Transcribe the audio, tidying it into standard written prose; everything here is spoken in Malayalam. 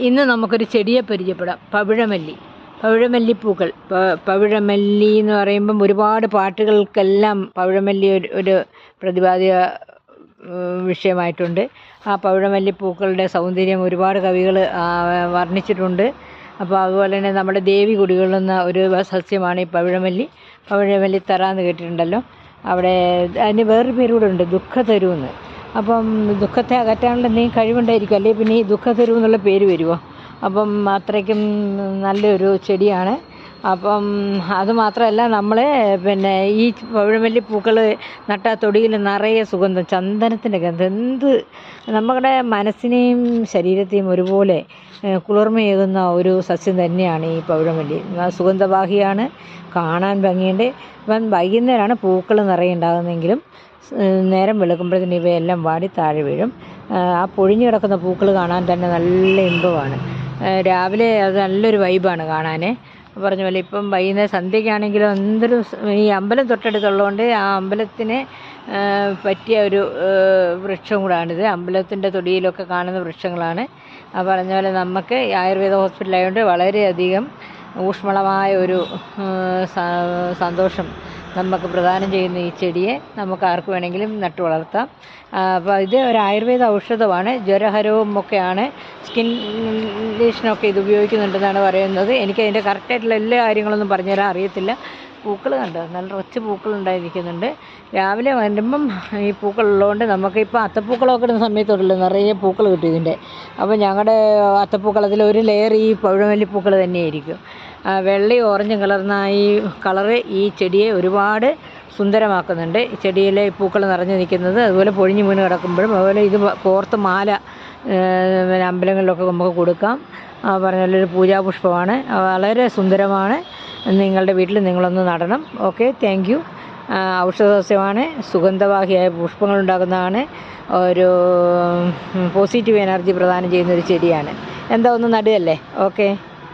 ഇന്ന് നമുക്കൊരു ചെടിയെ പരിചയപ്പെടാം. പവിഴമല്ലിപ്പൂക്കൾ. പവിഴമല്ലി എന്ന് പറയുമ്പം ഒരുപാട് പാട്ടുകൾക്കെല്ലാം പവിഴമല്ലി ഒരു പ്രതിപാദ്യ വിഷയമായിട്ടുണ്ട്. ആ പവിഴമല്ലിപ്പൂക്കളുടെ സൗന്ദര്യം ഒരുപാട് കവികൾ വർണ്ണിച്ചിട്ടുണ്ട്. അപ്പോൾ അതുപോലെ തന്നെ നമ്മുടെ ദേവി കുടികൊള്ളുന്ന ഒരു സസ്യമാണ് ഈ പവിഴമല്ലിത്തറ എന്ന് കേട്ടിട്ടുണ്ടല്ലോ. അവിടെ അതിന് വേറൊരു പേര് കൂടെ ഉണ്ട്, ദുഃഖതരു എന്ന്. അപ്പം ദുഃഖത്തെ അകറ്റാനുള്ള എന്തെങ്കിലും കഴിവുണ്ടായിരിക്കും, അല്ലെങ്കിൽ പിന്നെ ഈ ദുഃഖതരു എന്നുള്ള പേര് വരുമോ? അപ്പം അത്രയ്ക്കും നല്ലൊരു ചെടിയാണ്. അപ്പം അതുമാത്രമല്ല, നമ്മൾ പിന്നെ ഈ പവിഴമല്ലിപ്പൂക്കൾ നട്ട തൊടിയിൽ നിറയെ സുഗന്ധം, ചന്ദനത്തിൻ്റെ ഗന്ധം, എന്ത് നമ്മുടെ മനസ്സിനെയും ശരീരത്തെയും ഒരുപോലെ കുളിർമയേകുന്ന ഒരു സസ്യം തന്നെയാണ് ഈ പവിഴമല്ലി. സുഗന്ധവാഹിയാണ്, കാണാൻ ഭംഗിയുണ്ട്. ഇപ്പം വൈകുന്നേരമാണ് പൂക്കൾ നിറയെ ഉണ്ടാകുന്നതെങ്കിലും നേരം വെളുക്കുമ്പോഴത്തേന് ഇവയെല്ലാം വാടി താഴെ വീഴും. ആ പൊഴിഞ്ഞു കിടക്കുന്ന പൂക്കൾ കാണാൻ തന്നെ നല്ല ഇമ്പമാണ്. രാവിലെ അത് നല്ലൊരു വൈബാണ് കാണാൻ. പറഞ്ഞ പോലെ ഇപ്പം വൈകുന്നേരം സന്ധ്യയ്ക്കാണെങ്കിലും എന്തൊരു, ഈ അമ്പലം തൊട്ടടുത്തുള്ളതുകൊണ്ട് ആ അമ്പലത്തിന് പറ്റിയ ഒരു വൃക്ഷം കൂടാണിത്. അമ്പലത്തിൻ്റെ തൊടിയിലൊക്കെ കാണുന്ന വൃക്ഷങ്ങളാണ്. പറഞ്ഞ പോലെ നമുക്ക് ആയുർവേദ ഹോസ്പിറ്റലായതുകൊണ്ട് വളരെയധികം ഊഷ്മളമായ ഒരു സന്തോഷം നമുക്ക് പ്രദാനം ചെയ്യുന്ന ഈ ചെടിയെ നമുക്ക് ആർക്ക് വേണമെങ്കിലും നട്ടു വളർത്താം. അപ്പോൾ ഇത് ഒരു ആയുർവേദ ഔഷധമാണ്, ജ്വരഹരവും ഒക്കെയാണ്. സ്കിൻ കണ്ടീഷനൊക്കെ ഇത് ഉപയോഗിക്കുന്നുണ്ടെന്നാണ് പറയുന്നത്. എനിക്ക് അതിൻ്റെ കറക്റ്റായിട്ടുള്ള എല്ലാ കാര്യങ്ങളൊന്നും പറഞ്ഞുതരാൻ അറിയത്തില്ല. പൂക്കൾ കണ്ടോ, നല്ല കുറച്ച് പൂക്കൾ ഉണ്ടായിരിക്കുന്നുണ്ട്. രാവിലെ വരുമ്പം ഈ പൂക്കളുള്ളതുകൊണ്ട് നമുക്കിപ്പോൾ അത്തപ്പൂക്കളമൊക്കെ ഇടുന്ന സമയത്തുണ്ടല്ലോ നിറയെ പൂക്കൾ കിട്ടും ഇതിൻ്റെ. അപ്പോൾ ഞങ്ങളുടെ അത്തപ്പൂക്കളത്തിൽ ഒരു ലെയർ ഈ പവിഴമല്ലിപ്പൂക്കൾ തന്നെയായിരിക്കും. വെള്ളയും ഓറഞ്ചും കളർന്ന ഈ കളറ് ഈ ചെടിയെ ഒരുപാട് സുന്ദരമാക്കുന്നുണ്ട്. ഈ ചെടിയിലെ പൂക്കൾ നിറഞ്ഞു നിൽക്കുന്നത്, അതുപോലെ പൊഴിഞ്ഞു വീണ് കിടക്കുമ്പോഴും, അതുപോലെ ഇത് കോർത്ത് മാല അമ്പലങ്ങളിലൊക്കെ നമുക്ക് കൊടുക്കാം. പറഞ്ഞൊരു പൂജാപുഷ്പമാണ്, വളരെ സുന്ദരമാണ്. നിങ്ങളുടെ വീട്ടിൽ നിങ്ങളൊന്ന് നടണം. Okay, thank you. ഔഷധ സസ്യമാണ്, സുഗന്ധവാഹിയായ പുഷ്പങ്ങളുണ്ടാകുന്നതാണ്, ഒരു പോസിറ്റീവ് എനർജി പ്രദാനം ചെയ്യുന്നൊരു ചെടിയാണ്. എന്താ ഒന്ന് നടുകയല്ലേ? ഓക്കെ.